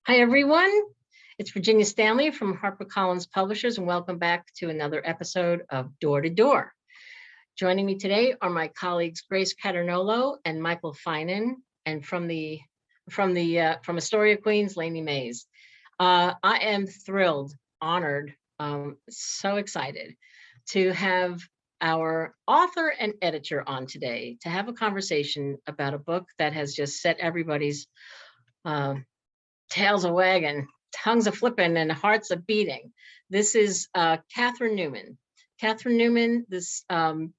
Hi, everyone. It's Virginia Stanley from HarperCollins Publishers, and welcome back to another episode of Door to Door. Joining me today are my colleagues Grace Caternolo and Michael Finan, and from Astoria, Queens, Lainey Mays. I am thrilled, honored, so excited to have our author and editor on today to have a conversation about a book that has just set everybody's tails a wagging, tongues a flipping, and hearts a beating. This is Catherine Newman. Catherine Newman, can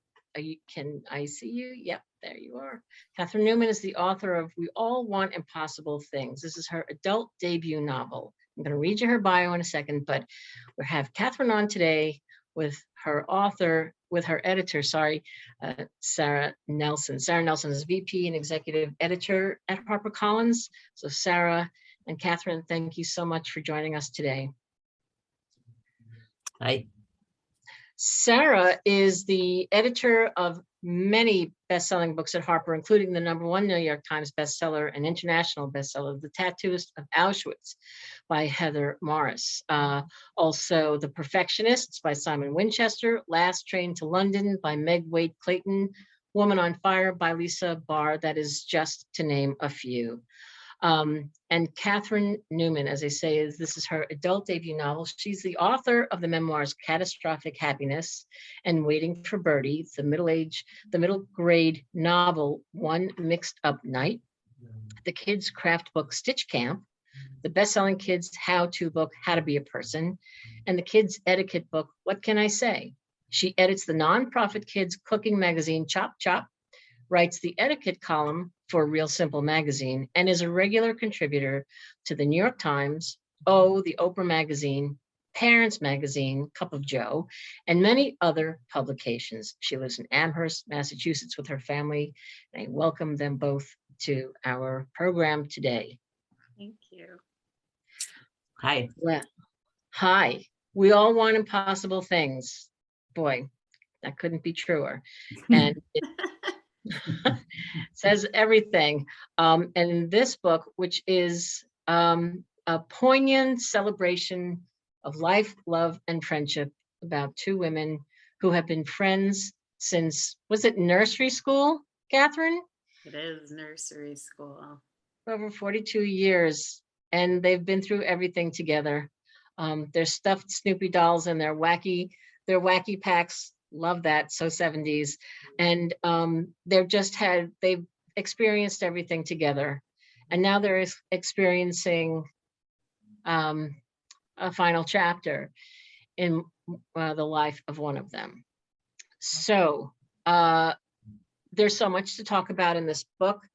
I see you? Yep, there you are. Catherine Newman is the author of We All Want Impossible Things. This is her adult debut novel. I'm going to read you her bio in a second, but we have Catherine on today with her editor, Sara Nelson. Sara Nelson is VP and Executive Editor at HarperCollins. So Sara and Catherine, thank you so much for joining us today. Hi. Sara is the editor of many best-selling books at Harper, including the #1 New York Times bestseller and international bestseller, The Tattooist of Auschwitz by Heather Morris. Also, The Perfectionists by Simon Winchester, Last Train to London by Meg Wolitzer, Woman on Fire by Lisa Barr. That is just to name a few. And Catherine Newman, as I say, this is her adult debut novel. She's the author of the memoirs Catastrophic Happiness and Waiting for Birdie, the middle grade novel One Mixed Up Night, the kids' craft book Stitch Camp, the best-selling kids' how-to book How to Be a Person, and the kids' etiquette book What Can I Say? She edits the nonprofit kids cooking magazine Chop Chop, writes the etiquette column for Real Simple magazine, and is a regular contributor to the New York Times, the Oprah magazine, Parents magazine, Cup of Joe, and many other publications. She lives in Amherst, Massachusetts with her family, and I welcome them both to our program today. Thank you. Hi. Well, hi. We all want impossible things. Boy, that couldn't be truer. And it says everything. And this book, which is a poignant celebration of life, love, and friendship about two women who have been friends since, was it nursery school, Catherine? It is nursery school. Over 42 years, and they've been through everything together. Their stuffed Snoopy dolls and their wacky packs. Love that, so 70s. And they've experienced everything together. And now they're experiencing a final chapter in the life of one of them. So there's so much to talk about in this book.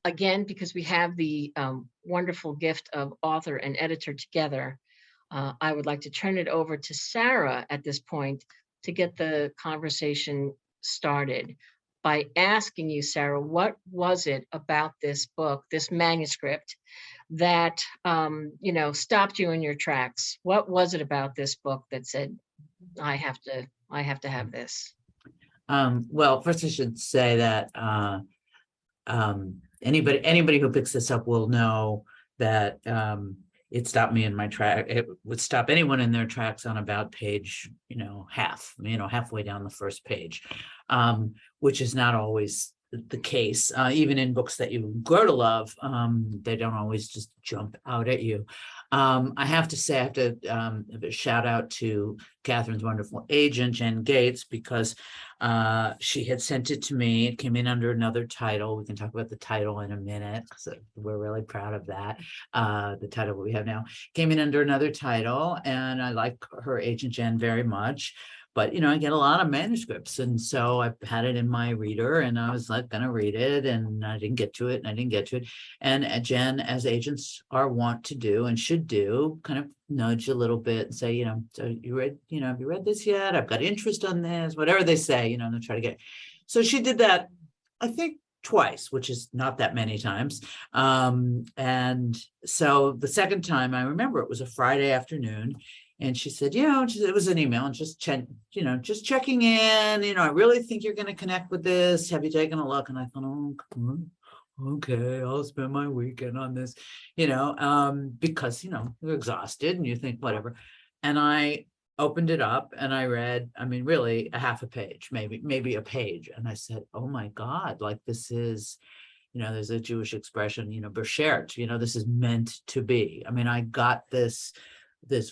Again, because we have the wonderful gift of author and editor together, I would like to turn it over to Sara at this point to get the conversation started by asking you, Sara, what was it about this book, this manuscript, that stopped you in your tracks? What was it about this book that said, I have to have this? Well, first I should say that anybody who picks this up will know that it stopped me in my track. It would stop anyone in their tracks on about page, halfway down the first page, which is not always the case. Even in books that you grow to love, they don't always just jump out at you. I have to say, give a shout out to Catherine's wonderful agent, Jen Gates, because she had sent it to me. It came in under another title. We can talk about the title in a minute. So we're really proud of that. The title we have now came in under another title, and I like her agent, Jen, very much. But, I get a lot of manuscripts. And so I had it in my reader and I was like, going to read it, and I didn't get to it. And Jen, as agents are wont to do and should do, kind of nudge a little bit and say, so you read, have you read this yet? I've got interest on this, whatever they say, they'll try to get. So she did that, I think, twice, which is not that many times. And so the second time, I remember it was a Friday afternoon. And she said, it was an email, and just checking in, I really think you're going to connect with this. Have you taken a look? And I thought, okay, I'll spend my weekend on this, because, you're exhausted and you think whatever. And I opened it up and I read, really a half a page, maybe a page. And I said, oh my God, like this is, there's a Jewish expression, beschert, this is meant to be. I got this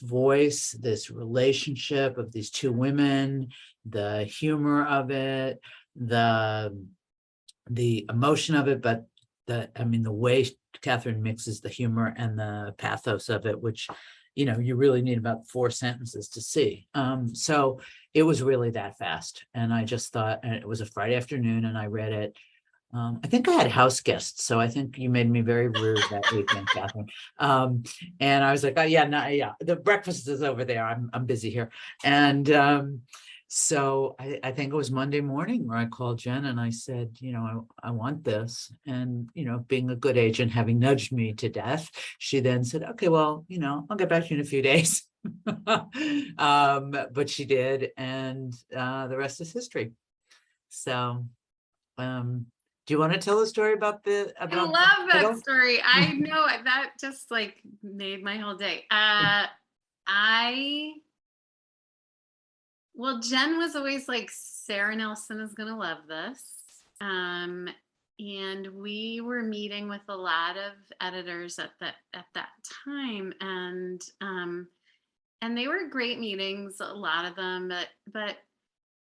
voice, this relationship of these two women, the humor of it, the emotion of it, but the way Catherine mixes the humor and the pathos of it, which, you really need about 4 sentences to see. So it was really that fast. And I just thought, and it was a Friday afternoon and I read it. I think I had house guests, so I think you made me very rude that weekend, Catherine. And I was like, oh yeah, no, yeah, the breakfast is over there. I'm busy here. And so I think it was Monday morning where I called Jen and I said, I want this. And, being a good agent, having nudged me to death, she then said, okay, well, I'll get back to you in a few days. But she did, and the rest is history. So do you want to tell a story about I love that story. I know that just like made my whole day. Well, Jen was always like, Sara Nelson is going to love this. And we were meeting with a lot of editors at that time. And they were great meetings, a lot of them, but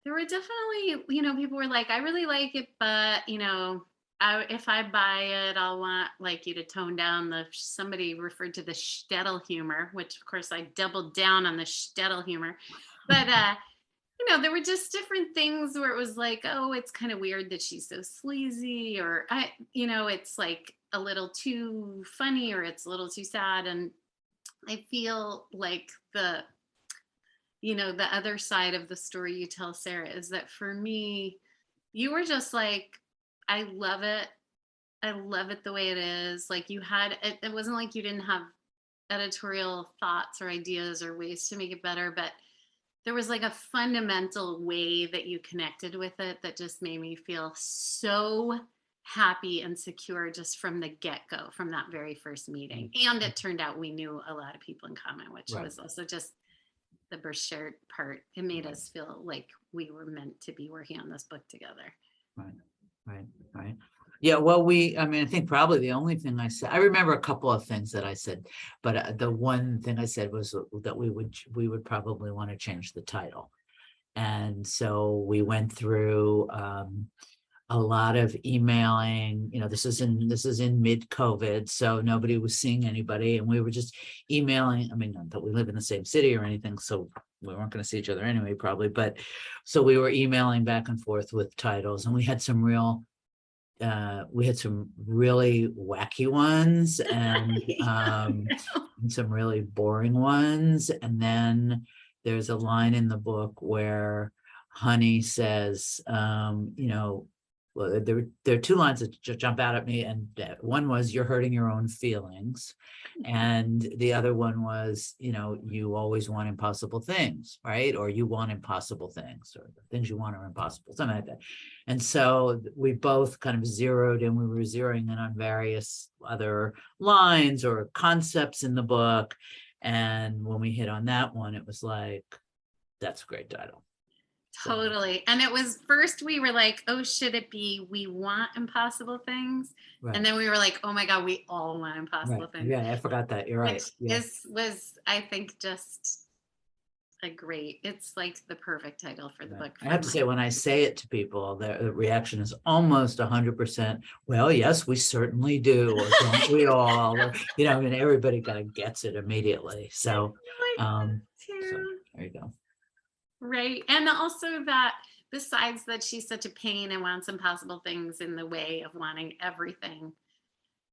there were definitely, people were like, I really like it, but, if I buy it, I'll want like you to tone down somebody referred to the shtetl humor, which of course I doubled down on the shtetl humor. But, there were just different things where it was like, oh, it's kind of weird that she's so sleazy, or it's like a little too funny, or it's a little too sad. And I feel like the other side of the story you tell, Sara, is that for me, you were just like, I love it. I love it the way it is. Like you had, it wasn't like you didn't have editorial thoughts or ideas or ways to make it better, but there was like a fundamental way that you connected with it that just made me feel so happy and secure just from the get-go, from that very first meeting. And it turned out we knew a lot of people in common, which was also just the beschert part. It made us feel like we were meant to be working on this book together. Right. Yeah, well, I think probably the only thing I said, I remember a couple of things that I said, but the one thing I said was that we would probably want to change the title. And so we went through a lot of emailing, this is in mid-COVID, so nobody was seeing anybody, and we were just emailing. Not that we live in the same city or anything, so we weren't going to see each other anyway, probably, but so we were emailing back and forth with titles, and we had some really wacky ones and some really boring ones. And then there's a line in the book where Honey says, well, there are 2 lines that jump out at me, and one was, you're hurting your own feelings, and the other one was, you always want impossible things, right? Or you want impossible things, or the things you want are impossible, something like that. And so we both kind of zeroed in. We were zeroing in on various other lines or concepts in the book, and when we hit on that one, it was like, that's a great title. Totally. And it was first we were like, oh, should it be we want impossible things? Right. And then we were like, oh my God, we all want impossible things. Yeah, I forgot that. You're right. This was, I think, just it's like the perfect title for the book. I have to say, when I say it to people, the reaction is almost 100%. Well, yes, we certainly do. Or don't we all? Or, everybody kind of gets it immediately. So, so there you go. Right. And also that besides that she's such a pain and wants impossible things in the way of wanting everything,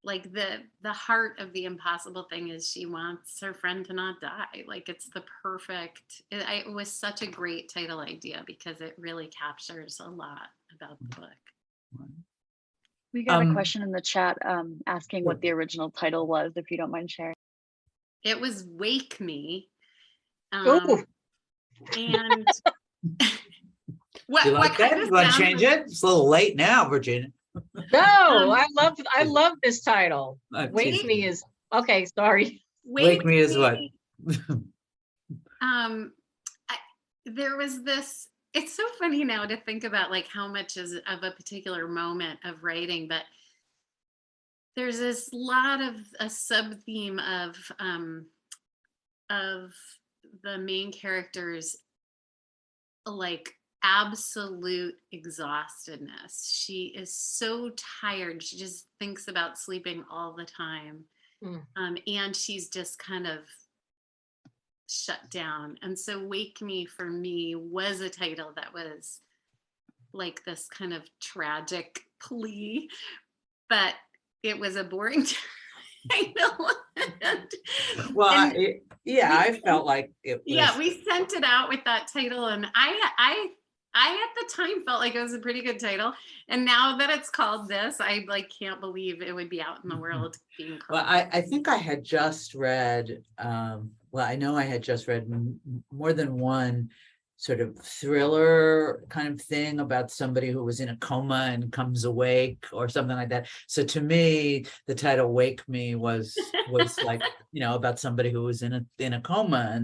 like the heart of the impossible thing is she wants her friend to not die. Like it's the perfect, it was such a great title idea because it really captures a lot about the book. We got a question in the chat asking what the original title was, if you don't mind sharing. It was Wake Me. And what you want to change it? It's a little late now, Virginia. No, Um, I love this title. Wake Tease Me is, okay, sorry. Wake Me is what? Um, I, there was this, it's so funny now to think about like how much is of a particular moment of writing, but there's this lot of a sub theme of the main character's like absolute exhaustedness. She is so tired. She just thinks about sleeping all the time. Mm. And she's just kind of shut down. And so Wake Me for me was a title that was like this kind of tragic plea, but it was a boring title. Well, And I felt like it was. yeah, we sent it out with that title, and I at the time felt like it was a pretty good title. And now that it's called this, I like can't believe it would be out in the world being called. Well, I think I had just read, well, I know I had just read more than one sort of thriller kind of thing about somebody who was in a coma and comes awake or something like that. So to me, the title "Wake Me" was like, about somebody who was in a coma,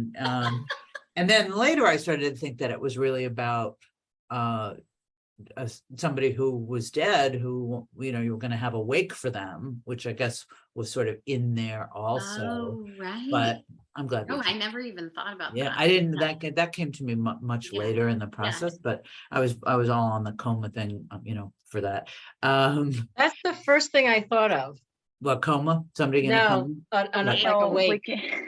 and then later I started to think that it was really about somebody who was dead, who you were going to have a wake for them, which I guess was sort of in there also. Oh, right. But I'm glad. Oh, I never even thought about that. Yeah, I didn't. That came to me much later in the process, but I was all on the coma thing, for that. That's the first thing I thought of. What, coma? Somebody in a No, coma? like No, awake.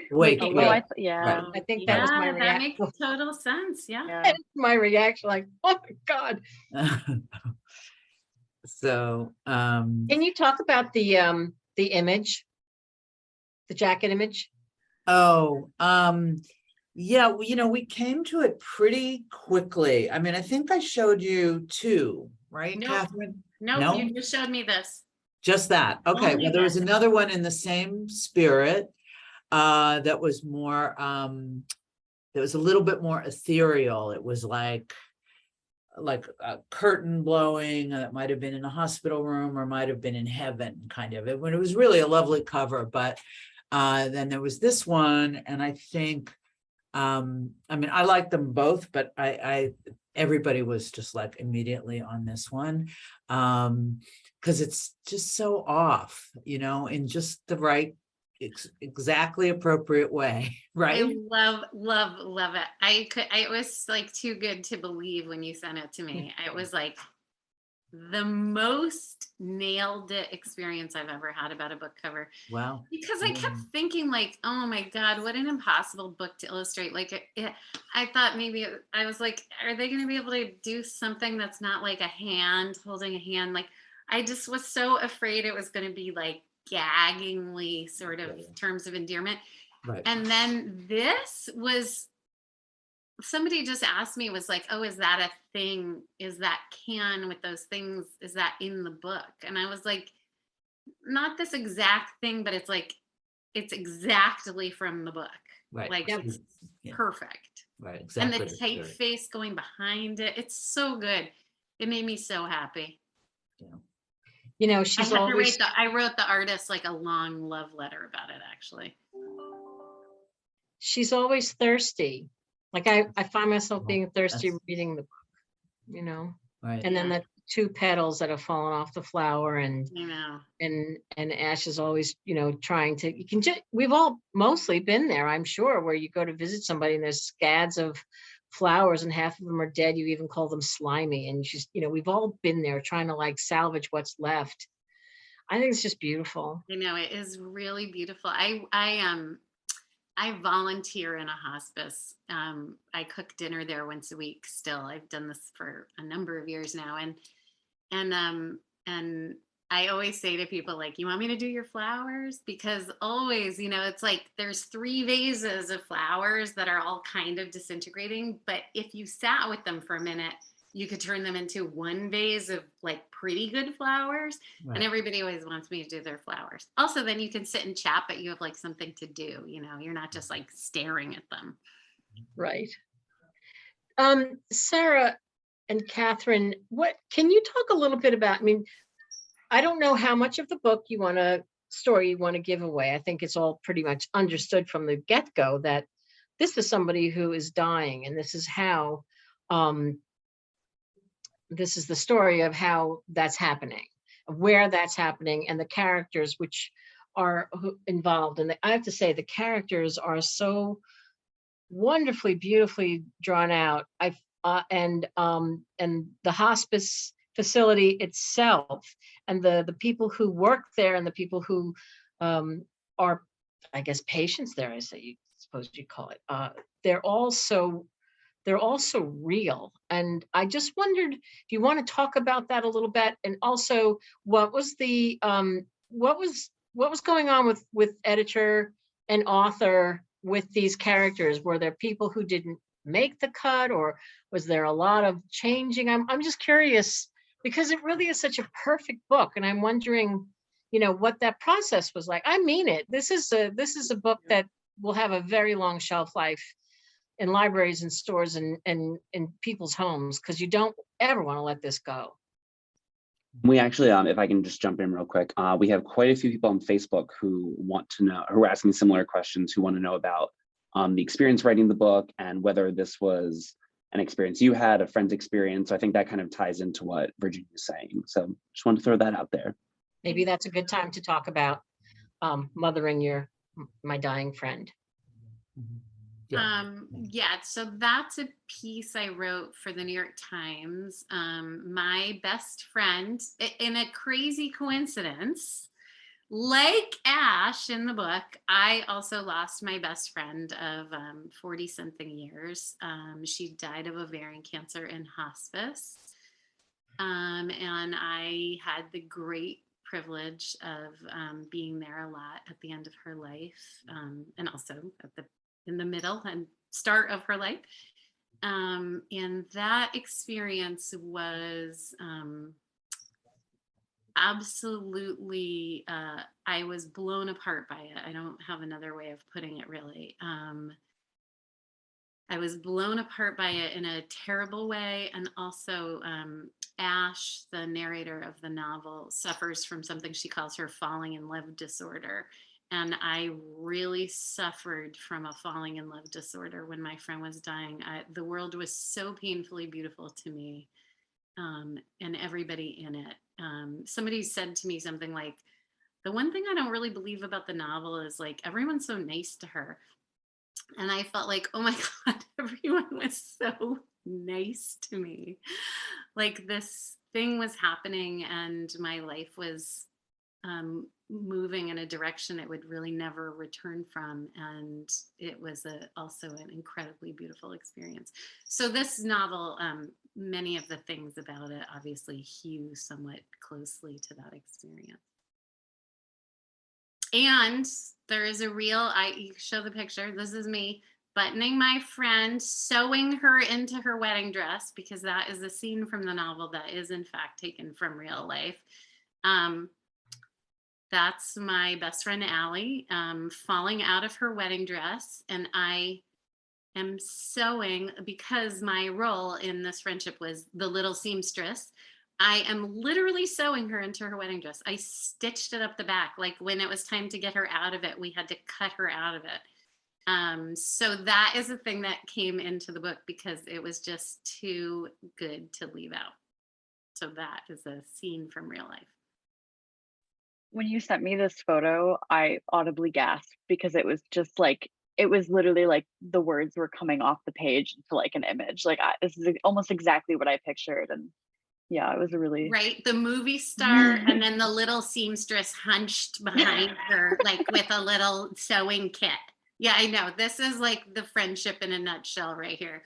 Wake. Awake. Yeah. Right. I think that was my Yeah, that reaction. makes total sense. Yeah. Yeah. My reaction, like, oh my God. So, Can you talk about the image, the jacket image? oh, yeah, we came to it pretty quickly. I mean, I think I showed you two, right, Nope. Catherine? Nope, No? you just showed me this. Just that. Okay. Only Well, there was this. another one in the same spirit, that was more, that was a little bit more ethereal. It was like a curtain blowing that might have been in a hospital room or might have been in heaven, kind of. It was really a lovely cover. But then there was this one, and I think, I mean, I like them both, but everybody was just like immediately on this one, because it's just so off, in just the right, exactly appropriate way, right? I love it. It was like too good to believe when you sent it to me. It was like the most nailed it experience I've ever had about a book cover. Wow. Because I kept thinking like, oh my God, what an impossible book to illustrate. Like I thought maybe I was like, are they going to be able to do something that's not like a hand holding a hand? Like I just was so afraid it was going to be like gaggingly sort of terms of endearment. Right. And then this was, somebody just asked me, was like, oh, is that a thing? Is that can with those things? Is that in the book? And I was like, not this exact thing, but it's like, it's exactly from the book. Right. Like it's perfect. Right. Exactly. And the typeface going behind it. It's so good. It made me so happy. Yeah. She's always. I wrote the artist like a long love letter about it, actually. She's always thirsty. Like I find myself being thirsty reading the book, Right. and then the two petals that have fallen off the flower, and Ash is always, trying to, we've all mostly been there, I'm sure, where you go to visit somebody and there's scads of flowers and half of them are dead. You even call them slimy, and just, we've all been there trying to like salvage what's left. I think it's just beautiful. It is really beautiful. I volunteer in a hospice. I cook dinner there once a week still. I've done this for a number of years now. And I always say to people, like, you want me to do your flowers? Because always, it's like there's 3 vases of flowers that are all kind of disintegrating. But if you sat with them for a minute, you could turn them into 1 vase of like pretty good flowers. Right. And everybody always wants me to do their flowers. Also, then you can sit and chat, but you have like something to do, you're not just like staring at them. Right. Sara and Catherine, can you talk a little bit about, I don't know how much of the book you want to give away. I think it's all pretty much understood from the get-go that this is somebody who is dying, and this is how, this is the story of how that's happening, where that's happening, and the characters which are involved. And I have to say, the characters are so wonderfully, beautifully drawn out. And the hospice facility itself, and the people who work there, and the people who are, I guess, patients there, I suppose you call it. They're also real. And I just wondered if you want to talk about that a little bit, and also what was the what was going on with editor and author with these characters? Were there people who didn't make the cut, or was there a lot of changing? I'm just curious, because it really is such a perfect book, and I'm wondering, what that process was like. I mean it. This is a book that will have a very long shelf life in libraries and stores and in people's homes, because you don't ever want to let this go. We actually, if I can just jump in real quick, we have quite a few people on Facebook who want to know, who are asking similar questions, who want to know about the experience writing the book, and whether this was an experience you had, a friend's experience. So I think that kind of ties into what Virginia is saying. So just want to throw that out there. Maybe that's a good time to talk about mothering my dying friend. Yeah, so that's a piece I wrote for the New York Times. My best friend, in a crazy coincidence, like Ash in the book, I also lost my best friend of 40 something years. She died of ovarian cancer in hospice. And I had the great privilege of being there a lot at the end of her life, and also in the middle and start of her life. And that experience was absolutely, I was blown apart by it. I don't have another way of putting it, really. I was blown apart by it in a terrible way. And also, Ash, the narrator of the novel, suffers from something she calls her falling in love disorder. And I really suffered from a falling in love disorder when my friend was dying. The world was so painfully beautiful to me, and everybody in it. Somebody said to me something like, the one thing I don't really believe about the novel is like, everyone's so nice to her. And I felt like, oh my God, everyone was so nice to me. Like, this thing was happening and my life was moving in a direction it would really never return from. And it was also an incredibly beautiful experience. So this novel, many of the things about it obviously hew somewhat closely to that experience. And there is a real, you show the picture, this is me buttoning my friend, sewing her into her wedding dress, because that is a scene from the novel that is in fact taken from real life. That's my best friend, Allie, falling out of her wedding dress. And I am sewing, because my role in this friendship was the little seamstress. I am literally sewing her into her wedding dress. I stitched it up the back. Like, when it was time to get her out of it, we had to cut her out of it. So that is a thing that came into the book because it was just too good to leave out. So that is a scene from real life. When you sent me this photo, I audibly gasped because it was just like, it was literally like the words were coming off the page into like an image. Like, this is almost exactly what I pictured. And yeah, it was a really right. The movie star and then the little seamstress hunched behind her, like with a little sewing kit. Yeah, I know. This is like the friendship in a nutshell right here.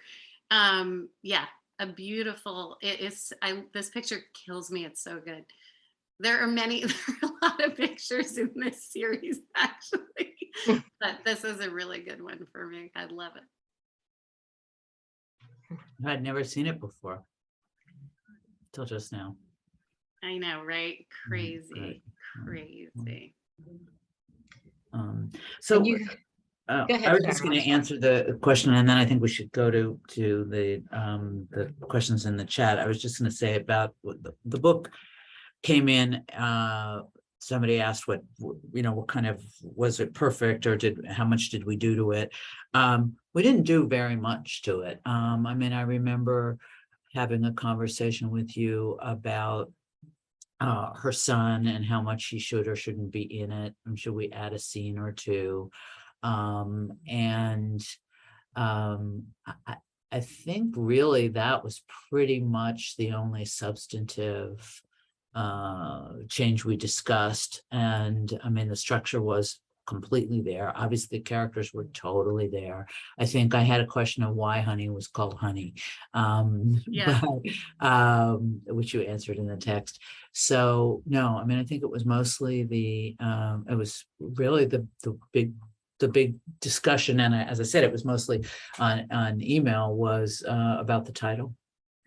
Yeah, a beautiful, this picture kills me. It's so good. There are a lot of pictures in this series, actually, but this is a really good one for me. I love it. I'd never seen it before till just now. I know, right? Crazy. So ahead, I was just Sarah. going to answer the question, and then I think we should go to the questions in the chat. I was just going to say about the book came in, somebody asked what kind of, was it perfect, or how much did we do to it? We didn't do very much to it. I mean, I remember having a conversation with you about her son and how much he should or shouldn't be in it, and should we add a scene or two? I think really that was pretty much the only substantive change we discussed. And I mean, the structure was completely there. Obviously, the characters were totally there. I think I had a question of why Honey was called Honey, Yeah. which you answered in the text. So no, I mean, I think it was mostly it was really the big discussion, and as I said, it was mostly on email, was about the title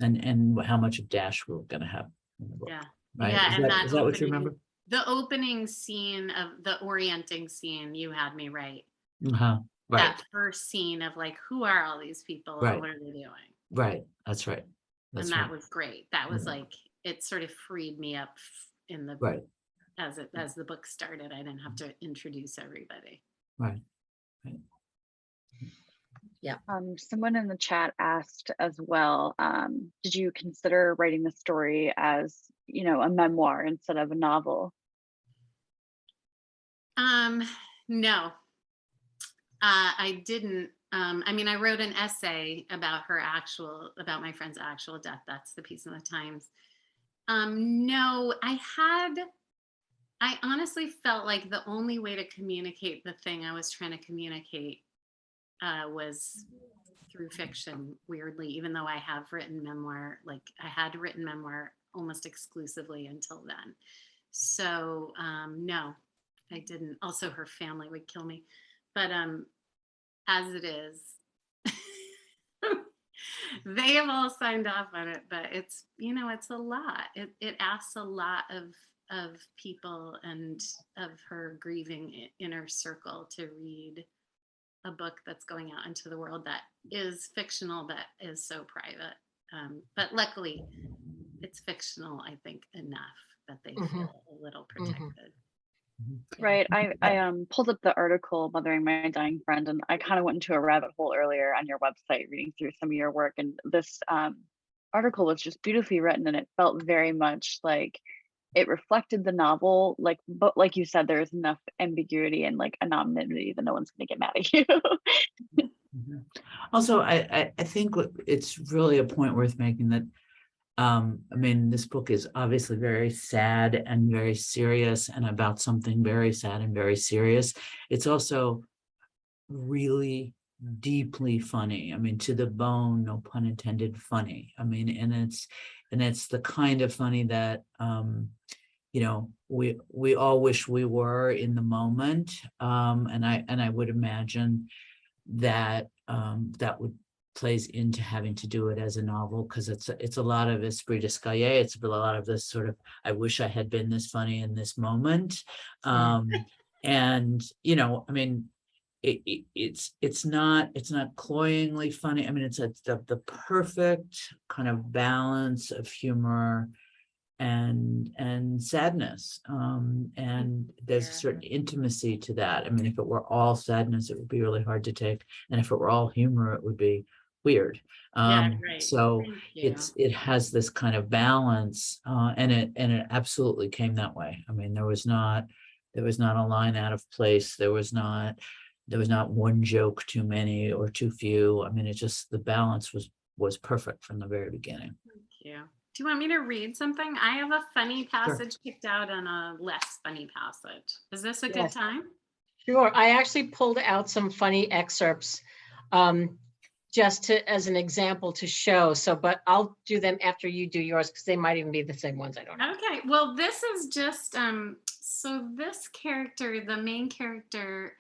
and how much of Dash we were going to have in the book. Yeah. Right? Yeah, Is that what you remember? The opening scene of the orienting scene, you had me right. Right. That first scene of like, who are all these people Right. and what are they doing? Right. That's right. And that was great. That was like, it sort of freed me up in the right. as the book started. I didn't have to introduce everybody. Right. Yeah. Someone in the chat asked as well, did you consider writing the story as, a memoir instead of a novel? No, I didn't. I mean, I wrote an essay about about my friend's actual death. That's the piece in the Times. No, I honestly felt like the only way to communicate the thing I was trying to communicate was through fiction, weirdly, even though I have written memoir, like I had written memoir almost exclusively until then. So no, I didn't. Also, her family would kill me. But as it is, they have all signed off on it, but it's, it's a lot. It asks a lot of people and of her grieving inner circle to read a book that's going out into the world that is fictional, that is so private. But luckily, it's fictional, I think, enough that they feel a little protected. Right. I pulled up the article Mothering My Dying Friend, and I kind of went into a rabbit hole earlier on your website reading through some of your work, and this article was just beautifully written, and it felt very much like it reflected the novel, but like you said, there's enough ambiguity and like anonymity that no one's going to get mad at you. Also, I think it's really a point worth making that I mean, this book is obviously very sad and very serious, and about something very sad and very serious. It's also really deeply funny. I mean, to the bone, no pun intended, funny. I mean, and it's the kind of funny that we all wish we were in the moment. And I would imagine that that would plays into having to do it as a novel, because it's a lot of esprit d'escalier. It's a lot of this sort of, I wish I had been this funny in this moment. And I mean, it's not cloyingly funny. I mean, it's the perfect kind of balance of humor and sadness, and there's a certain intimacy to that. I mean, if it were all sadness, it would be really hard to take, and if it were all humor, it would be weird. Yeah, right. So it has this kind of balance, and it absolutely came that way. I mean, there was not a line out of place. There was not one joke too many or too few. I mean, it just, the balance was perfect from the very beginning. Thank you. Do you want me to read something? I have a funny passage picked out and a less funny passage. Is this a good time? Sure. I actually pulled out some funny excerpts just as an example to show. So, but I'll do them after you do yours, because they might even be the same ones. I don't know. Okay. Well, this is just, so this character, the main character,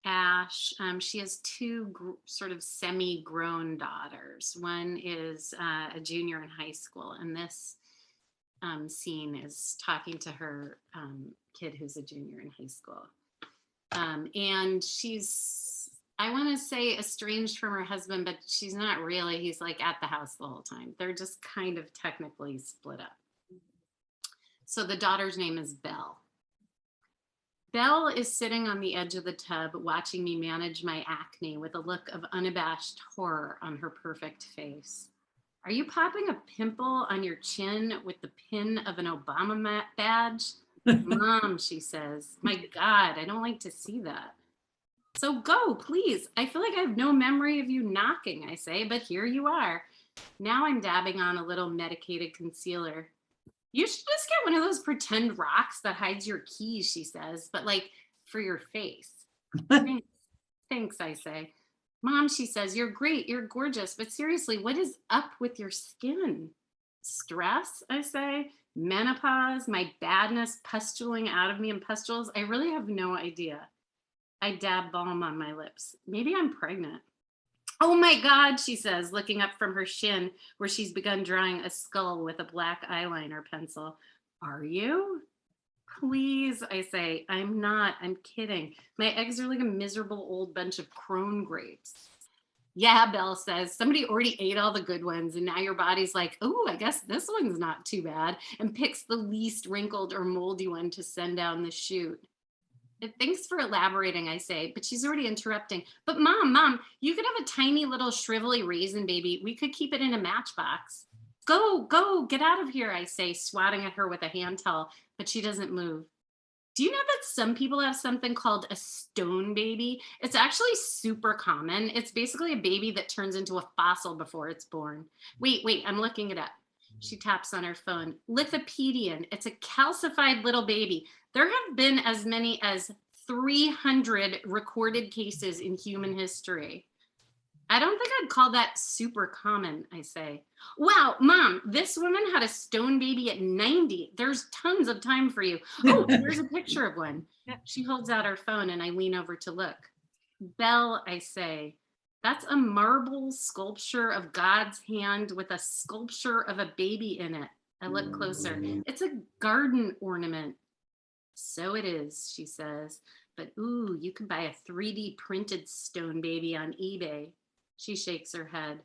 Ash, she has two sort of semi-grown daughters. One is a junior in high school, and this scene is talking to her kid who's a junior in high school. And she's, I want to say, estranged from her husband, but she's not really. He's like at the house the whole time. They're just kind of technically split up. So the daughter's name is Belle. Belle is sitting on the edge of the tub watching me manage my acne with a look of unabashed horror on her perfect face. Are you popping a pimple on your chin with the pin of an Obama badge? Mom, she says, my God, I don't like to see that. So go, please. I feel like I have no memory of you knocking, I say, but here you are. Now I'm dabbing on a little medicated concealer. You should just get one of those pretend rocks that hides your keys, she says, but like for your face. Thanks. Thanks, I say. Mom, she says, you're great, you're gorgeous, but seriously, what is up with your skin? Stress, I say. Menopause, my badness pustuling out of me in pustules. I really have no idea. I dab balm on my lips. Maybe I'm pregnant. Oh my God, she says, looking up from her shin where she's begun drawing a skull with a black eyeliner pencil. Are you? Please, I say. I'm not. I'm kidding. My eggs are like a miserable old bunch of crone grapes. Yeah, Belle says, somebody already ate all the good ones and now your body's like, oh, I guess this one's not too bad, and picks the least wrinkled or moldy one to send down the chute. Thanks for elaborating, I say, but she's already interrupting. But mom, you could have a tiny little shrivelly raisin baby. We could keep it in a matchbox. Go, get out of here, I say, swatting at her with a hand towel, but she doesn't move. Do you know that some people have something called a stone baby? It's actually super common. It's basically a baby that turns into a fossil before it's born. Wait, I'm looking it up. She taps on her phone. Lithopedion. It's a calcified little baby. There have been as many as 300 recorded cases in human history. I don't think I'd call that super common, I say. Wow, Mom, this woman had a stone baby at 90. There's tons of time for you. Oh, there's a picture of one. She holds out her phone and I lean over to look. Belle, I say, that's a marble sculpture of God's hand with a sculpture of a baby in it. I look closer. It's a garden ornament. So it is, she says, but ooh, you can buy a 3D printed stone baby on eBay. She shakes her head.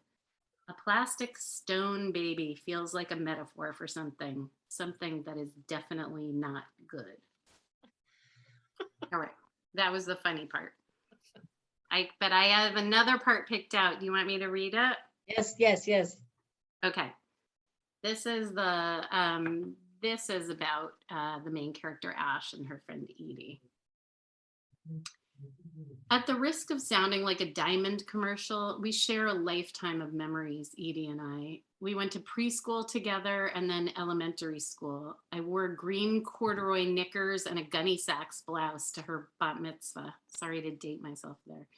A plastic stone baby feels like a metaphor for something that is definitely not good. All right, that was the funny part. But I have another part picked out. Do you want me to read it? Yes. Okay. This is about the main character Ash and her friend Edie. At the risk of sounding like a diamond commercial, we share a lifetime of memories, Edie and I. We went to preschool together and then elementary school. I wore green corduroy knickers and a gunny sacks blouse to her bat mitzvah. Sorry to date myself there.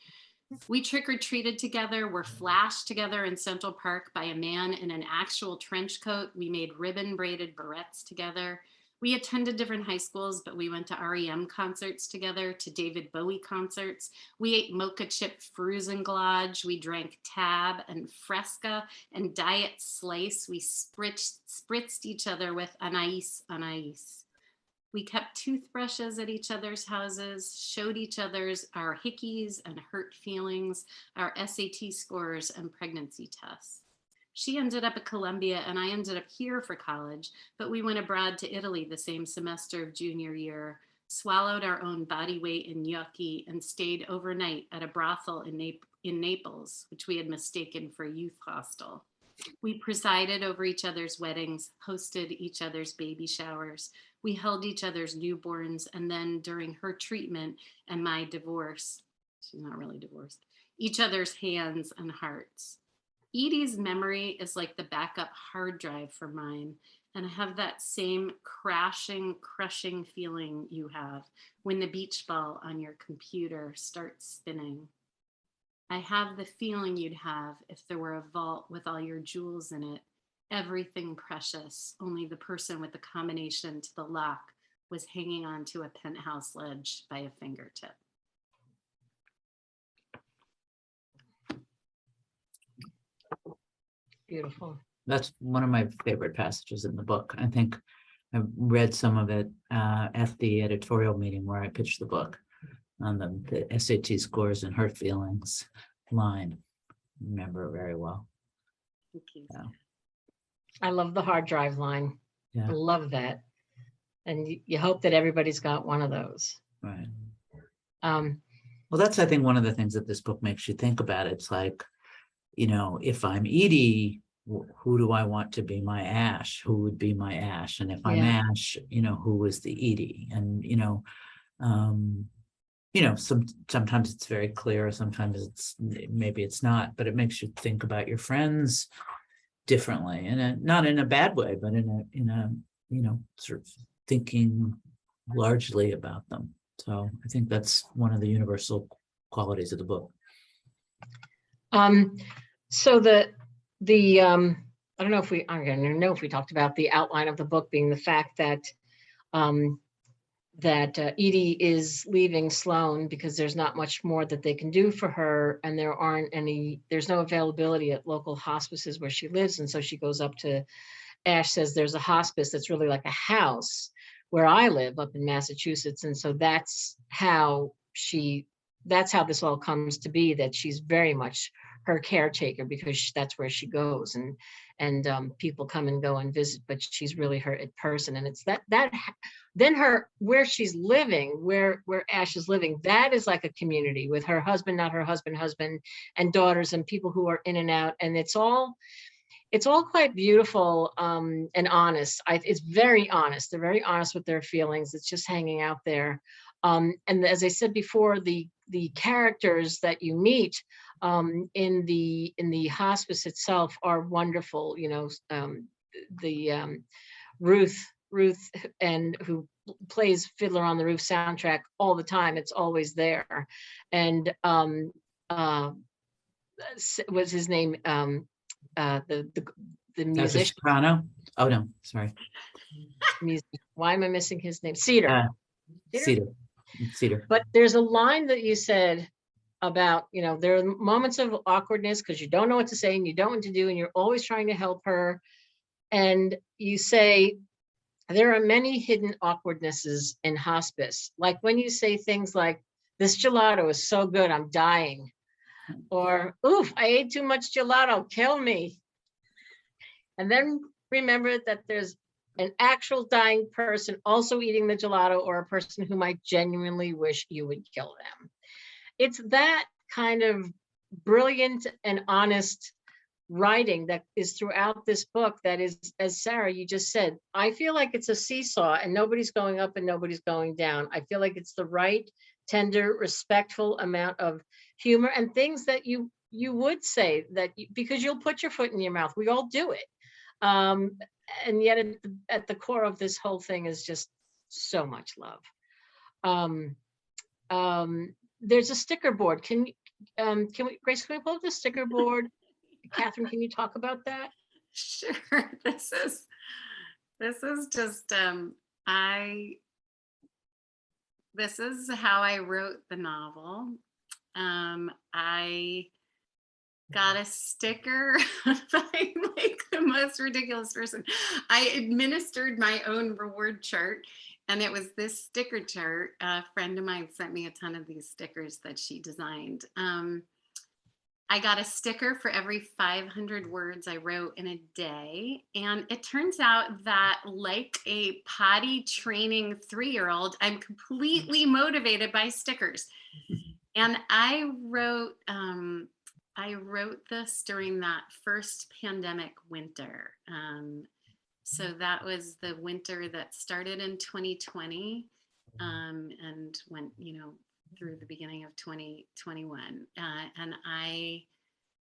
We trick-or-treated together, were flashed together in Central Park by a man in an actual trench coat. We made ribbon-braided barrettes together. We attended different high schools, but we went to REM concerts together, to David Bowie concerts. We ate mocha chip Frusenglage. We drank Tab and Fresca and Diet Slice. We spritzed each other with anais. We kept toothbrushes at each other's houses, showed each other's our hickeys and hurt feelings, our SAT scores and pregnancy tests. She ended up at Columbia and I ended up here for college, but we went abroad to Italy the same semester of junior year, swallowed our own body weight in gnocchi and stayed overnight at a brothel in Naples, which we had mistaken for a youth hostel. We presided over each other's weddings, hosted each other's baby showers. We held each other's newborns, and then during her treatment and my divorce, she's not really divorced, each other's hands and hearts. Edie's memory is like the backup hard drive for mine, and I have that same crashing, crushing feeling you have when the beach ball on your computer starts spinning. I have the feeling you'd have if there were a vault with all your jewels in it, everything precious, only the person with the combination to the lock was hanging onto a penthouse ledge by a fingertip. Beautiful. That's one of my favorite passages in the book. I think I read some of it at the editorial meeting where I pitched the book on the SAT scores and hurt feelings line. Remember it very well. Thank you. Yeah. I love the hard drive line. Yeah. I love that. And you hope that everybody's got one of those. Right. Um, Well, that's, I think, one of the things that this book makes you think about. It's like, you know, if I'm Edie, who do I want to be my Ash? Who would be my Ash? And if I'm Yeah. Ash, you know, who is the Edie? And, sometimes it's very clear, sometimes maybe it's not, but it makes you think about your friends differently, and not in a bad way, but in a sort of thinking largely about them. So I think that's one of the universal qualities of the book. So I don't know if I don't know if we talked about the outline of the book being the fact that Edie is leaving Sloan because there's not much more that they can do for her, and there's no availability at local hospices where she lives. And so she goes up to Ash, says there's a hospice that's really like a house where I live up in Massachusetts. And so that's how this all comes to be, that she's very much her caretaker, because that's where she goes, and people come and go and visit, but she's really her person. And it's then where she's living, where Ash is living, that is like a community with her husband, not her husband, and daughters, and people who are in and out. And it's all quite beautiful and honest. It's very honest. They're very honest with their feelings. It's just hanging out there. And as I said before, the characters that you meet in the hospice itself are wonderful. Ruth, and who plays Fiddler on the Roof soundtrack all the time. It's always there. And what's his name? The musician. Soprano? Oh no, sorry. Why am I missing his name? Cedar. Cedar. But there's a line that you said about, there are moments of awkwardness because you don't know what to say and you don't know what to do, and you're always trying to help her. And you say, there are many hidden awkwardnesses in hospice. Like when you say things like, this gelato is so good, I'm dying. Or, oof, I ate too much gelato, kill me. And then remember that there's an actual dying person also eating the gelato, or a person whom I genuinely wish you would kill them. It's that kind of brilliant and honest writing that is throughout this book that is, as Sara, you just said, I feel like it's a seesaw and nobody's going up and nobody's going down. I feel like it's the right, tender, respectful amount of humor and things that you would say because you'll put your foot in your mouth. We all do it. And yet at the core of this whole thing is just so much love. There's a sticker board. Can Grace, can we pull up the sticker board? Catherine, can you talk about that? Sure. This is just this is how I wrote the novel. I got a sticker by like the most ridiculous person. I administered my own reward chart, and it was this sticker chart. A friend of mine sent me a ton of these stickers that she designed. I got a sticker for every 500 words I wrote in a day. And it turns out that, like a potty training 3-year-old, I'm completely motivated by stickers. And I wrote this during that first pandemic winter. So that was the winter that started in 2020 and went, through the beginning of 2021. And I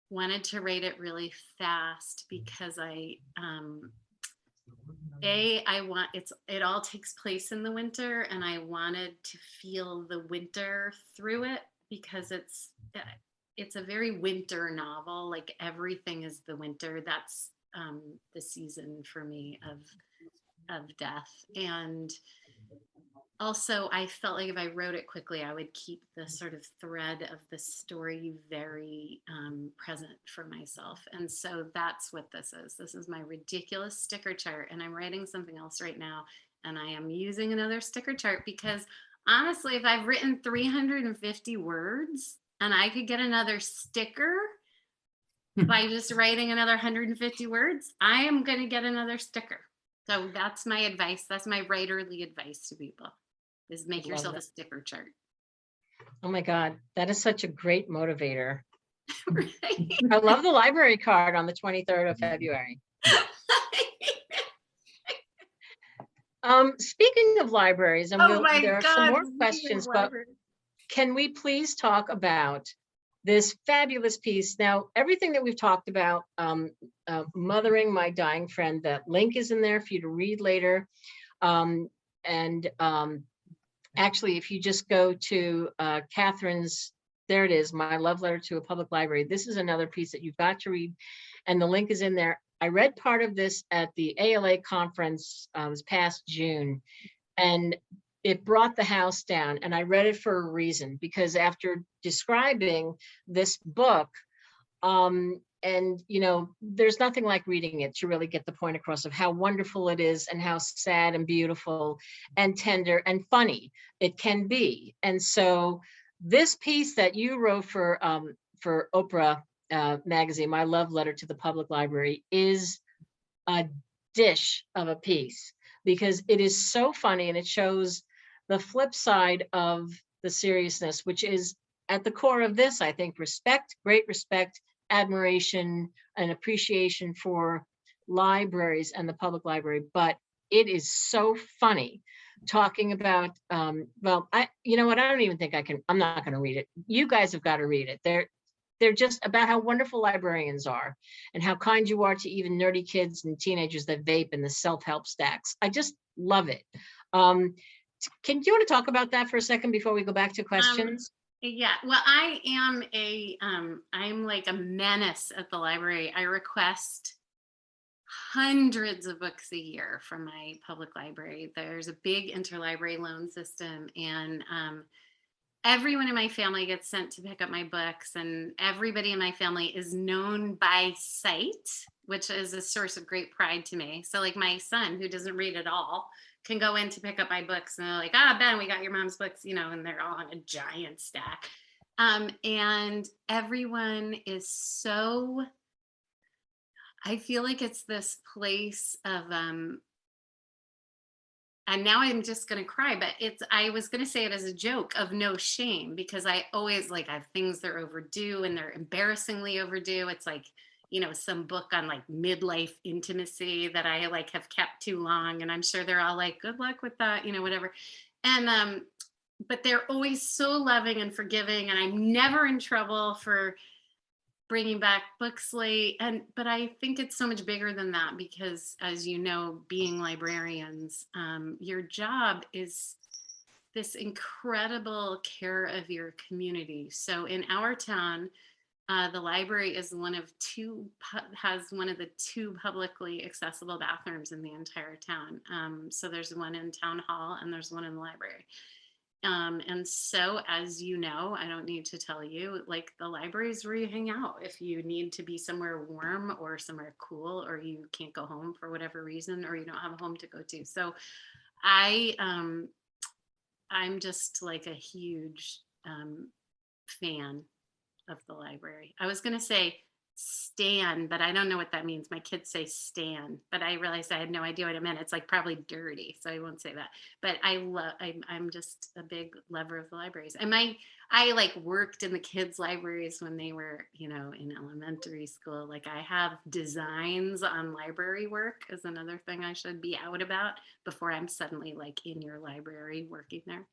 wanted to write it really fast because it all takes place in the winter, and I wanted to feel the winter through it because it's a very winter novel. Like everything is the winter. That's the season for me of death. And also, I felt like if I wrote it quickly, I would keep the sort of thread of the story very present for myself. And so that's what this is. This is my ridiculous sticker chart. And I'm writing something else right now. And I am using another sticker chart because honestly, if I've written 350 words and I could get another sticker by just writing another 150 words, I am going to get another sticker. So that's my advice. That's my writerly advice to people, is make Love yourself a that. sticker chart. Oh my God, that is such a great motivator. Right? I love the library card on the 23rd of February. Speaking of libraries, and Oh my there are some God. more speaking of questions, but library. can we please talk about this fabulous piece? Now, everything that we've talked about, Mothering My Dying Friend, that link is in there for you to read later. Actually, if you just go to Catherine's, there it is, My Love Letter to a Public Library. This is another piece that you've got to read, and the link is in there. I read part of this at the ALA conference this past June, and it brought the house down. And I read it for a reason, because after describing this book, and there's nothing like reading it to really get the point across of how wonderful it is and how sad and beautiful and tender and funny it can be. And so this piece that you wrote for Oprah magazine, My Love Letter to the Public Library, is a dish of a piece, because it is so funny and it shows the flip side of the seriousness, which is at the core of this, I think, respect, great respect, admiration, and appreciation for libraries and the public library. But it is so funny talking about, well, you know what, I don't even think I'm not going to read it. You guys have got to read it. They're just about how wonderful librarians are and how kind you are to even nerdy kids and teenagers that vape in the self-help stacks. I just love it. Do you want to talk about that for a second before we go back to questions? Yeah, well, I'm like a menace at the library. I request hundreds of books a year from my public library. There's a big interlibrary loan system, and everyone in my family gets sent to pick up my books, and everybody in my family is known by sight, which is a source of great pride to me. So like my son, who doesn't read at all, can go in to pick up my books, and they're like, Ben, we got your mom's books, and they're all on a giant stack. And everyone is so, I feel like it's this place of, and now I'm just going to cry, but I was going to say it as a joke of no shame, because I always I have things that are overdue, and they're embarrassingly overdue. It's like, some book on like midlife intimacy that I have kept too long. And I'm sure they're all like, good luck with that, whatever. And, but they're always so loving and forgiving. And I'm never in trouble for bringing back books late. But I think it's so much bigger than that, because as you know, being librarians, your job is this incredible care of your community. So in our town, the library is has one of the two publicly accessible bathrooms in the entire town. So there's one in town hall and there's one in the library. And so, as you know, I don't need to tell you, the library is where you hang out if you need to be somewhere warm or somewhere cool, or you can't go home for whatever reason, or you don't have a home to go to. So I'm just like a huge fan of the library. I was going to say stan, but I don't know what that means. My kids say stan, but I realized I had no idea what it meant. It's probably dirty, so I won't say that. But I'm just a big lover of the libraries. And I worked in the kids' libraries when they were, in elementary school. I have designs on library work is another thing I should be out about before I'm suddenly in your library working there.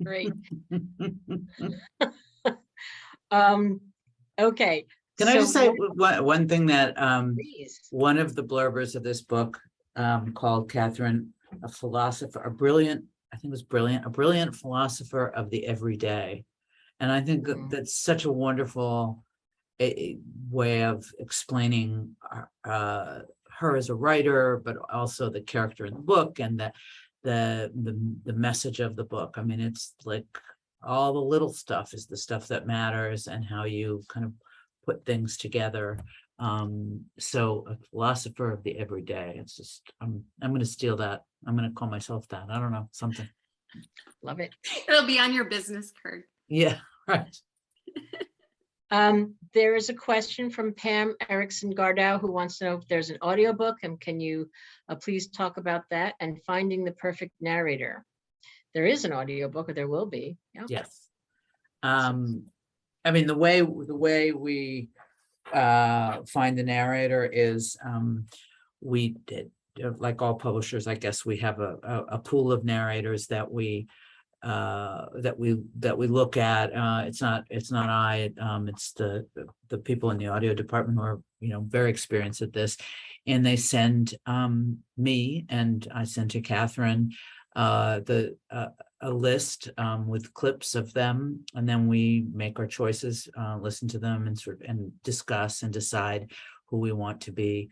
Great. Okay. Can I just say one thing that please. one of the blurbers of this book called Catherine a philosopher, a brilliant philosopher of the everyday. And I think that's such a wonderful way of explaining her as a writer, but also the character in the book and the message of the book. I mean, it's like all the little stuff is the stuff that matters, and how you kind of put things together. So a philosopher of the everyday. It's just I'm going to steal that. I'm going to call myself that. I don't know, something. Love it. It'll be on your business card. Yeah, right. There is a question from Pam Erickson Gardow who wants to know if there's an audiobook, and can you please talk about that, and finding the perfect narrator. There is an audiobook, or there will be. Yeah. Yes. I mean, the way we find the narrator is we did, like all publishers, I guess we have a pool of narrators that we look at. It's not it's the people in the audio department who are, you know, very experienced at this, and they send me, and I send to Catherine a list with clips of them, and then we make our choices, listen to them, and discuss and decide who we want to be,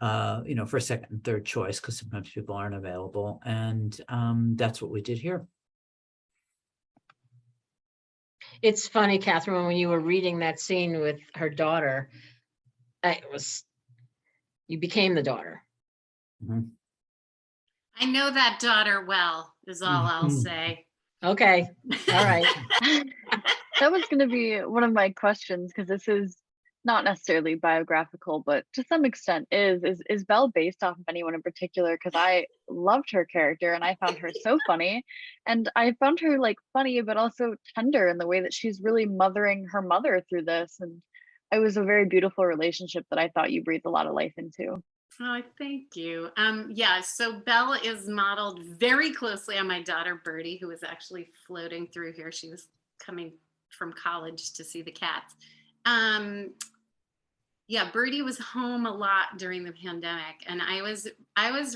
you know, for second and third choice, because sometimes people aren't available, and that's what we did here. It's funny, Catherine, when you were reading that scene with her daughter, you became the daughter. Mm-hmm. I know that daughter well, is all I'll say. Okay, all right. That was going to be one of my questions, because this is not necessarily biographical, but to some extent is Belle based off of anyone in particular? Because I loved her character and I found her so funny, and I found her like funny but also tender in the way that she's really mothering her mother through this, and it was a very beautiful relationship that I thought you breathed a lot of life into. Oh, thank you. Yeah, so Belle is modeled very closely on my daughter Birdie, who was actually floating through here. She was coming from college to see the cats. Yeah, Birdie was home a lot during the pandemic, and I was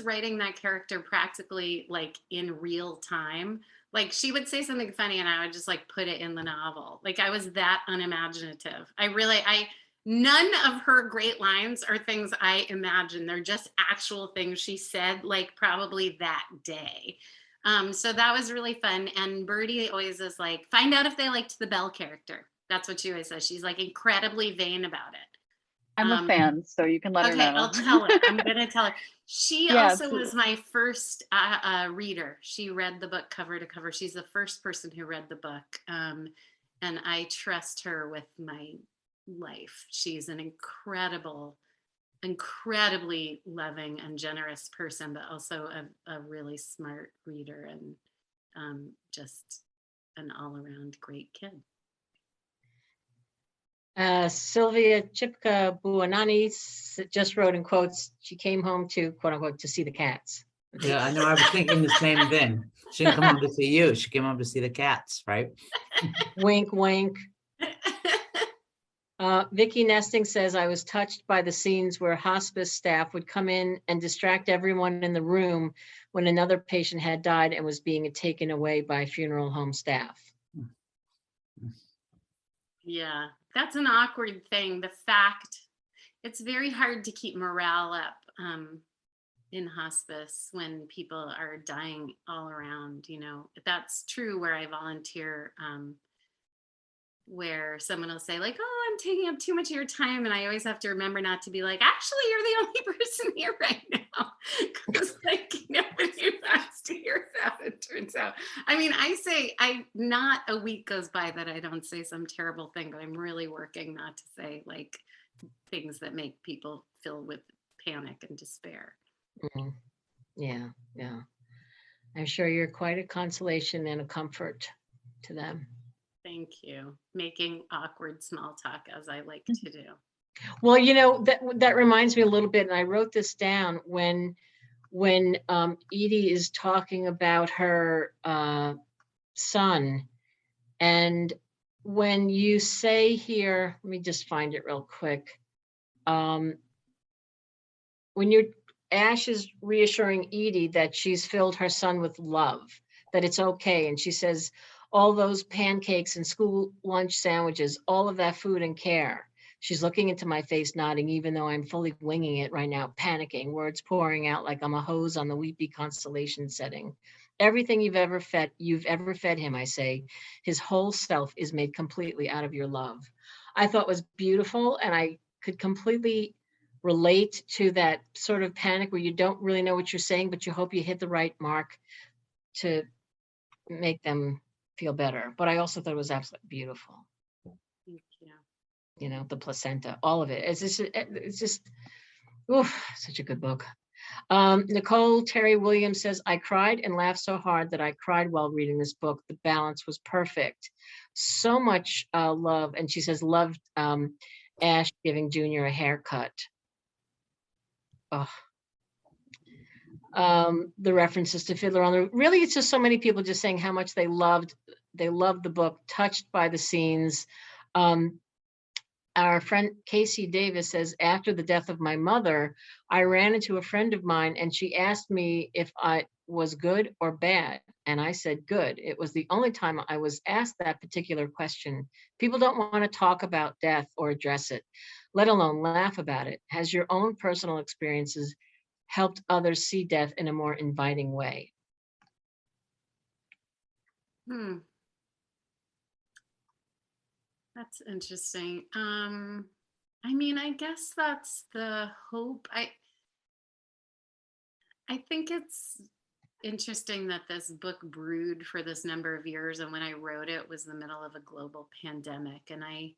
writing that character practically like in real time. Like, she would say something funny and I would just like put it in the novel. Like, I was that unimaginative. None of her great lines are things I imagine. They're just actual things she said, like probably that day. So that was really fun. And Birdie always is like, find out if they liked the Belle character. That's what she always says. She's like incredibly vain about it. I'm a fan, so you can let her know. Okay, I'll tell her. I'm gonna tell her. She also was my first reader. She read the book cover to cover. She's the first person who read the book. And I trust her with my life. She's an incredibly loving and generous person, but also a really smart reader, and just an all-around great kid. Sylvia Chipka Buonani just wrote in quotes, she came home to, quote unquote, to see the cats. Yeah, I know. I was thinking the same thing. She didn't come home to see you. She came home to see the cats, right? Wink, wink. Vicky Nesting says, I was touched by the scenes where hospice staff would come in and distract everyone in the room when another patient had died and was being taken away by funeral home staff. Yeah, that's an awkward thing. The fact, it's very hard to keep morale up in hospice when people are dying all around. You know, that's true where I volunteer, where someone will say like, oh, I'm taking up too much of your time. And I always have to remember not to be like, actually, you're the only person here right now. Because like nobody wants to hear that, it turns out. I mean, not a week goes by that I don't say some terrible thing, but I'm really working not to say like things that make people filled with panic and despair. Mm-hmm. Yeah. I'm sure you're quite a consolation and a comfort to them. Thank you. Making awkward small talk, as I like to do. Well, you know, that reminds me a little bit, and I wrote this down when Edie is talking about her son, and when you say here, let me just find it real quick. When Ash is reassuring Edie that she's filled her son with love, that it's okay, and she says, all those pancakes and school lunch sandwiches, all of that food and care. She's looking into my face, nodding, even though I'm fully winging it right now, panicking, words pouring out like I'm a hose on the weepy constellation setting. Everything you've ever fed him, I say, his whole self is made completely out of your love. I thought was beautiful, and I could completely relate to that sort of panic where you don't really know what you're saying, but you hope you hit the right mark to make them feel better. But I also thought it was absolutely beautiful. Thank you. the placenta, all of it. It's just, oof, such a good book. Nicole Terry Williams says, I cried and laughed so hard that I cried while reading this book. The balance was perfect. So much love. And she says, loved Ash giving Junior a haircut. Oh. The references to Fiddler on the really, it's just so many people just saying how much they loved the book, touched by the scenes. Our friend Casey Davis says, after the death of my mother, I ran into a friend of mine and she asked me if I was good or bad. And I said, good. It was the only time I was asked that particular question. People don't want to talk about death or address it, let alone laugh about it. Has your own personal experiences helped others see death in a more inviting way? That's interesting. I mean, I guess that's the hope. I think it's interesting that this book brewed for this number of years, and when I wrote it was the middle of a global pandemic, and I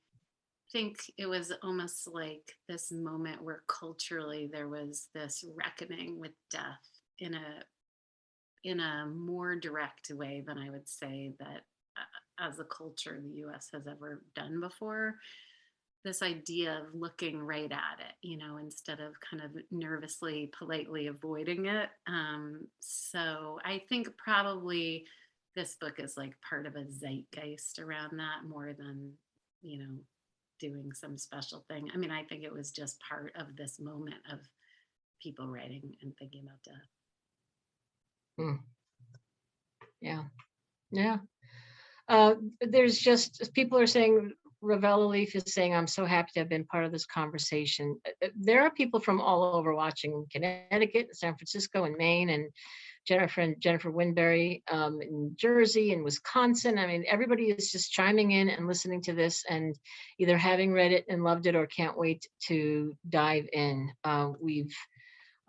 think it was almost like this moment where culturally there was this reckoning with death in a more direct way than I would say that as a culture the US has ever done before. This idea of looking right at it, instead of kind of nervously, politely avoiding it. So I think probably this book is like part of a zeitgeist around that more than, doing some special thing. I mean, I think it was just part of this moment of people writing and thinking about death. Yeah. There's just, people are saying, Ravella Leaf is saying, I'm so happy to have been part of this conversation. There are people from all over watching, Connecticut, San Francisco, and Maine, and Jennifer Winberry in Jersey and Wisconsin. I mean, everybody is just chiming in and listening to this and either having read it and loved it or can't wait to dive in.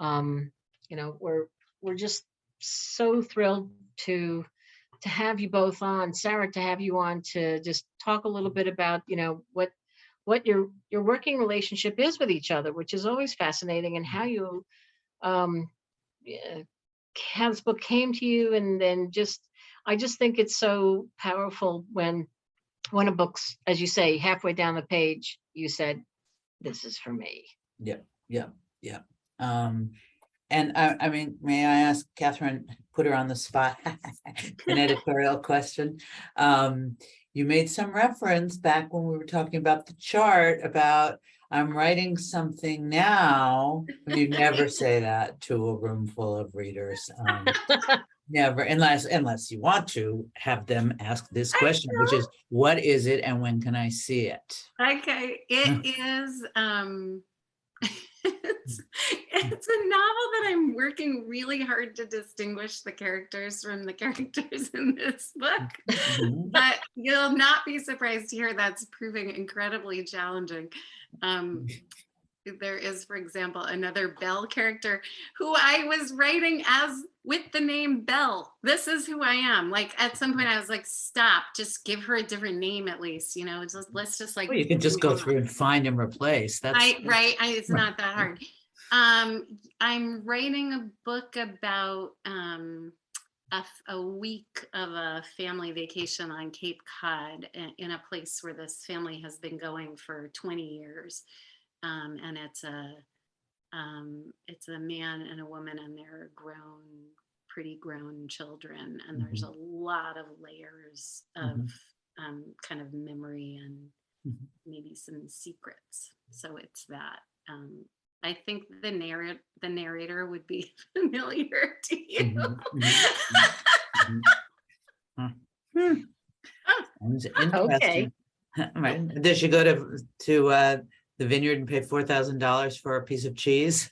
We're just so thrilled to have you both on. Sara, to have you on to just talk a little bit about, what your working relationship is with each other, which is always fascinating, and how you how this book came to you. And then I just think it's so powerful when a book's, as you say, halfway down the page, you said, this is for me. Yeah. And I mean, may I ask Catherine, put her on the spot, an editorial question. You made some reference back when we were talking about the chart about I'm writing something now. You never say that to a room full of readers. Never, unless you want to have them ask this question, which is, what is it and when can I see it? Okay, it is it's a novel that I'm working really hard to distinguish the characters from the characters in this book. But you'll not be surprised to hear that's proving incredibly challenging. There is, for example, another Belle character who I was writing as with the name Belle. This is who I am. Like at some point I was like, stop, just give her a different name at least, let's just like. Well, you can just go through and find and replace. It's not that hard. I'm writing a book about a week of a family vacation on Cape Cod in a place where this family has been going for 20 years. And it's a man and a woman and their pretty grown children. And there's a lot of layers of kind of memory and maybe some secrets. So it's that. I think the narrator would be familiar to you. Okay. Right. Did she go to the vineyard and pay $4,000 for a piece of cheese?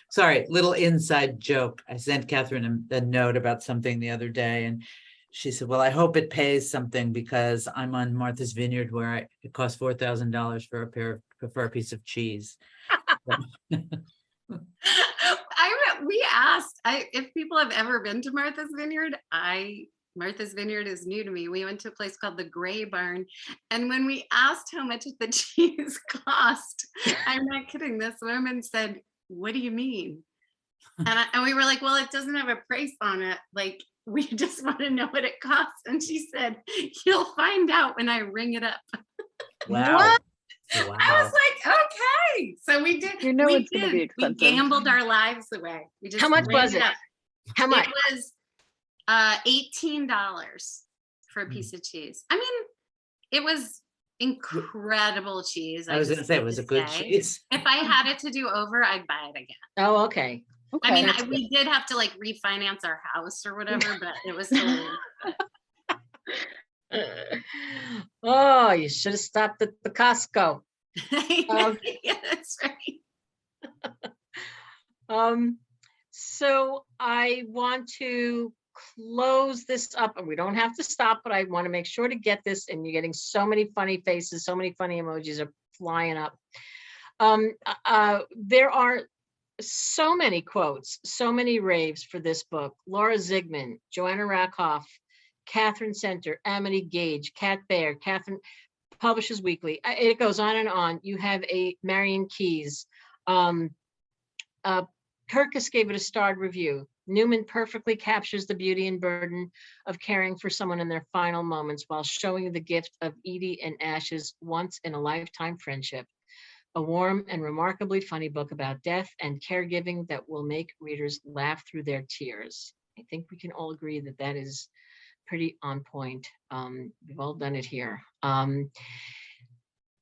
Sorry, little inside joke. I sent Catherine a note about something the other day, and she said, well, I hope it pays something because I'm on Martha's Vineyard where it costs $4,000 for a piece of cheese. We asked if people have ever been to Martha's Vineyard. I Martha's Vineyard is new to me. We went to a place called the Gray Barn. And when we asked how much the cheese cost, I'm not kidding, this woman said, "What do you mean?" And we were like, "Well, it doesn't have a price on it. Like, we just want to know what it costs." And she said, "You'll find out when I ring it up." Wow. What? I Wow. was like, okay. So we did. You know we it's gonna be did. We expensive. gambled our lives away. We just How much ring was it? up. How much? It was $18 for a piece of cheese. I mean, it was incredible cheese. I was going to say, it was a good cheese. If I had it to do over, I'd buy it again. Oh, okay. Okay. I mean, That's we did have to like refinance our house or whatever, but it was still. Oh, you should have stopped at the Costco. Yeah, that's right. So I want to close this up, and we don't have to stop, but I want to make sure to get this, and you're getting so many funny faces, so many funny emojis are flying up. There are so many quotes, so many raves for this book. Laura Zigman, Joanna Rakoff, Katherine Center, Amity Gage, Kat Baer, Catherine, Publishers Weekly. It goes on and on. You have a Marion Keyes. Kirkus gave it a starred review. Newman perfectly captures the beauty and burden of caring for someone in their final moments while showing the gift of Edie and Ash's once in a lifetime friendship. A warm and remarkably funny book about death and caregiving that will make readers laugh through their tears. I think we can all agree that that is pretty on point. We've all done it here.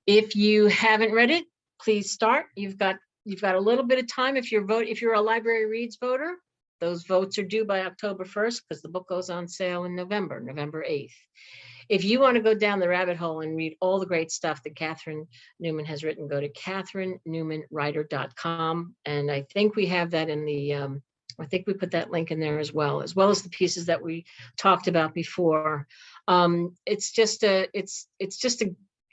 If you haven't read it, please start. You've got a little bit of time. If you're a Library Reads voter, those votes are due by October 1st because the book goes on sale in November 8th. If you want to go down the rabbit hole and read all the great stuff that Catherine Newman has written, go to catherinenewmanwriter.com. And I think we have that in the, I think we put that link in there as well as the pieces that we talked about before. It's just an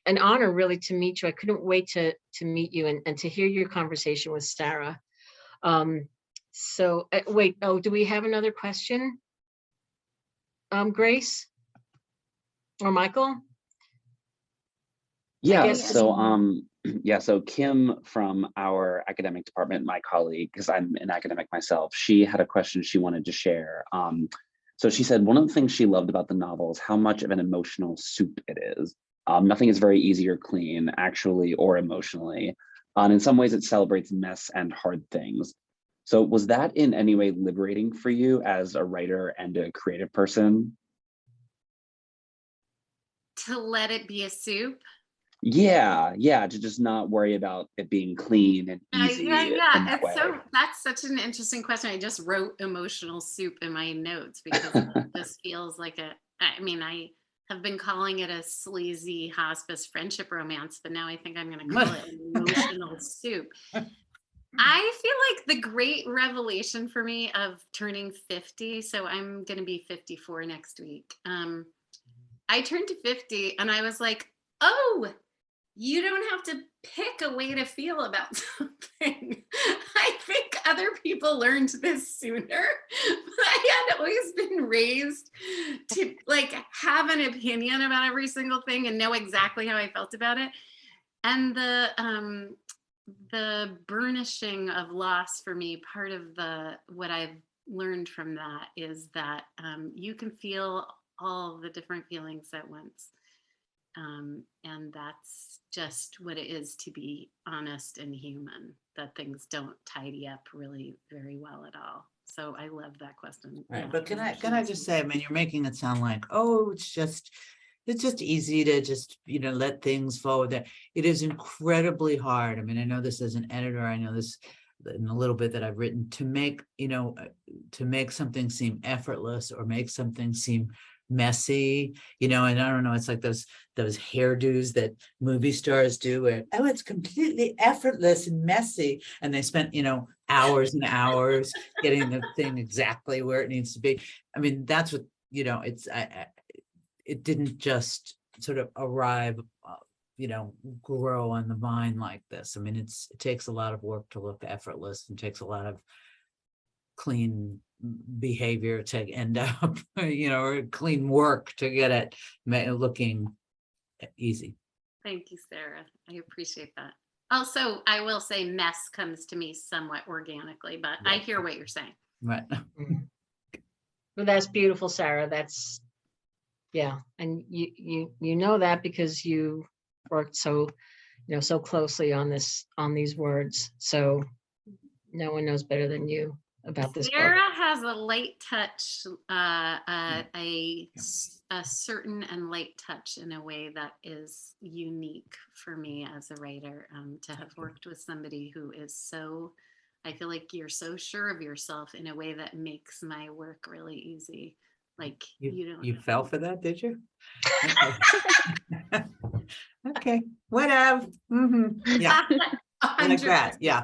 honor really to meet you. I couldn't wait to meet you and to hear your conversation with Sara. Wait, do we have another question? Grace or Michael? Yeah, so Kim from our academic department, my colleague, because I'm an academic myself, she had a question she wanted to share. So she said, one of the things she loved about the novel is how much of an emotional soup it is. Nothing is very easy or clean, actually or emotionally. In some ways, it celebrates mess and hard things. So was that in any way liberating for you as a writer and a creative person? To let it be a soup? Yeah, to just not worry about it being clean and easy. Yeah. That's such an interesting question. I just wrote emotional soup in my notes because it just feels like I have been calling it a sleazy hospice friendship romance, but now I think I'm going to call it an emotional soup. I feel like the great revelation for me of turning 50, so I'm going to be 54 next week. I turned to 50 and I was like, oh, you don't have to pick a way to feel about something. I think other people learned this sooner, but I had always been raised to like have an opinion about every single thing and know exactly how I felt about it. And the burnishing of loss for me, part of what I've learned from that is that you can feel all the different feelings at once. And that's just what it is to be honest and human, that things don't tidy up really very well at all. So I love that question. Right. Yeah. But can I just say, I mean, you're making it sound like, oh, it's just easy to just, let things forward there. It is incredibly hard. I mean, I know this as an editor, I know this in a little bit that I've written, to make something seem effortless or make something seem messy, and I don't know, it's like those hairdos that movie stars do where, oh, it's completely effortless and messy, and they spent hours and hours getting the thing exactly where it needs to be. I mean, that's what it's it didn't just sort of arrive grow on the vine like this. I mean, it takes a lot of work to look effortless and takes a lot of clean behavior to end up, or clean work to get it looking easy. Thank you, Sarah. I appreciate that. Also, I will say mess comes to me somewhat organically, but I hear what you're saying. Right. Well, that's beautiful, Sarah. That's, yeah. And you know that because you worked so closely on these words. So no one knows better than you about this book. Sarah has a light touch, a certain and light touch in a way that is unique for me as a writer, to have worked with somebody who is so, I feel like you're so sure of yourself in a way that makes my work really easy. Like you fell for that, did you? Okay. Okay, whatever. Yeah, like that. Yeah.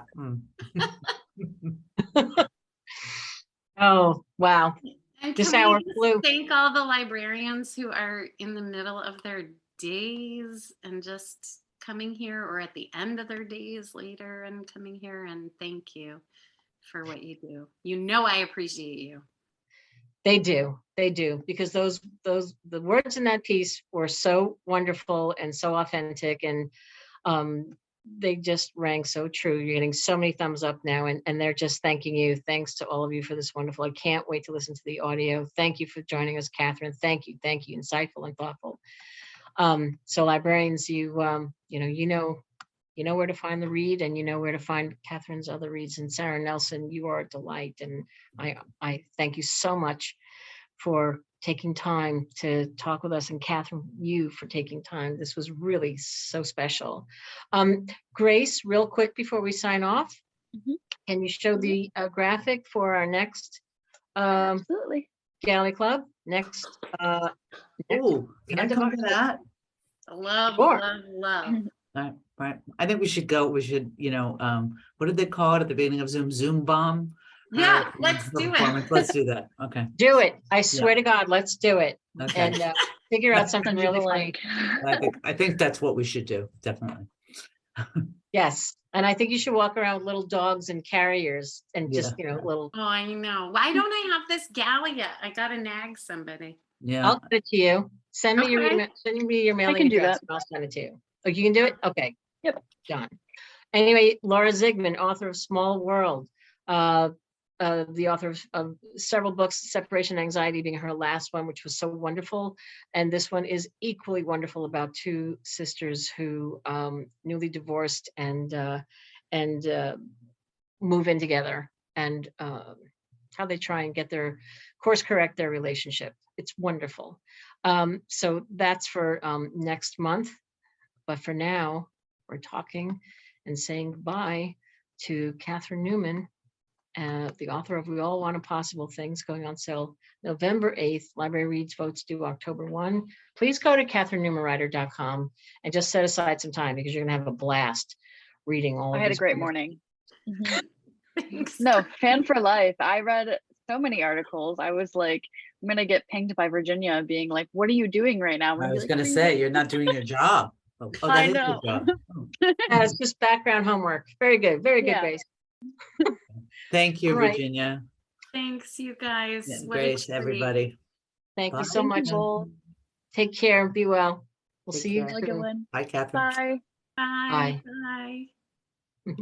Oh, wow. And This can hour we flew. thank all the librarians who are in the middle of their days and just coming here, or at the end of their days later and coming here, and thank you for what you do. I appreciate you. They do, because the words in that piece were so wonderful and so authentic, and they just rang so true. You're getting so many thumbs up now, and they're just thanking you. Thanks to all of you for this wonderful. I can't wait to listen to the audio. Thank you for joining us, Catherine. Thank you, insightful and thoughtful. So librarians, you know where to find the read, and you know where to find Catherine's other reads. And Sara Nelson, you are a delight, and I thank you so much for taking time to talk with us, and Catherine, you for taking time. This was really so special. Grace, real quick before we sign off, can you show the graphic for our next Absolutely. Galley Club? Next Oh, can I come to that? Love. Right. I think we should go. We should, what did they call it at the beginning of Zoom? Zoom bomb? Yeah, let's do it. Let's do that. Okay. Do it. I swear to God, let's do it. Okay. And figure out something Send you the really funny. link. I think that's what we should do. Definitely. Yes. And I think you should walk around with little dogs and carriers and just, little. Oh, I know. Why don't I have this galley yet? I gotta nag somebody. Yeah. I'll send it to you. Send me your Okay. email, send me your mailing can do address, that. and I'll send it to you. Oh, you can do it? Okay. Yep. Done. Anyway, Laura Zigman, author of Small World, the author of several books, Separation Anxiety being her last one, which was so wonderful. And this one is equally wonderful, about two sisters who newly divorced and move in together, and how they try and course correct their relationship. It's wonderful. So that's for next month. But for now, we're talking and saying goodbye to Catherine Newman, the author of We All Want Impossible Things, going on sale November 8th. Library Reads votes due October 1. Please go to catherinenewmanwriter.com and just set aside some time, because you're going to have a blast reading all of I had a these great wonderful- morning. Thanks. No, fan for life. I read so many articles. I was like, I'm going to get pinged by Virginia being like, what are you doing right now? I was going to say, you're not doing your job. Oh, I that is know. your job. Oh. Yeah, it's just background homework. Very good, Yeah. Grace. Thank you, All right. Virginia. Thanks, you guys. Yeah, What a Grace, treat. everybody. Thank you Bye. so Thank much. you both. Take care and be well. We'll Take see you care. Have a good soon. one. Bye, Catherine. Bye. Bye. Bye. Bye.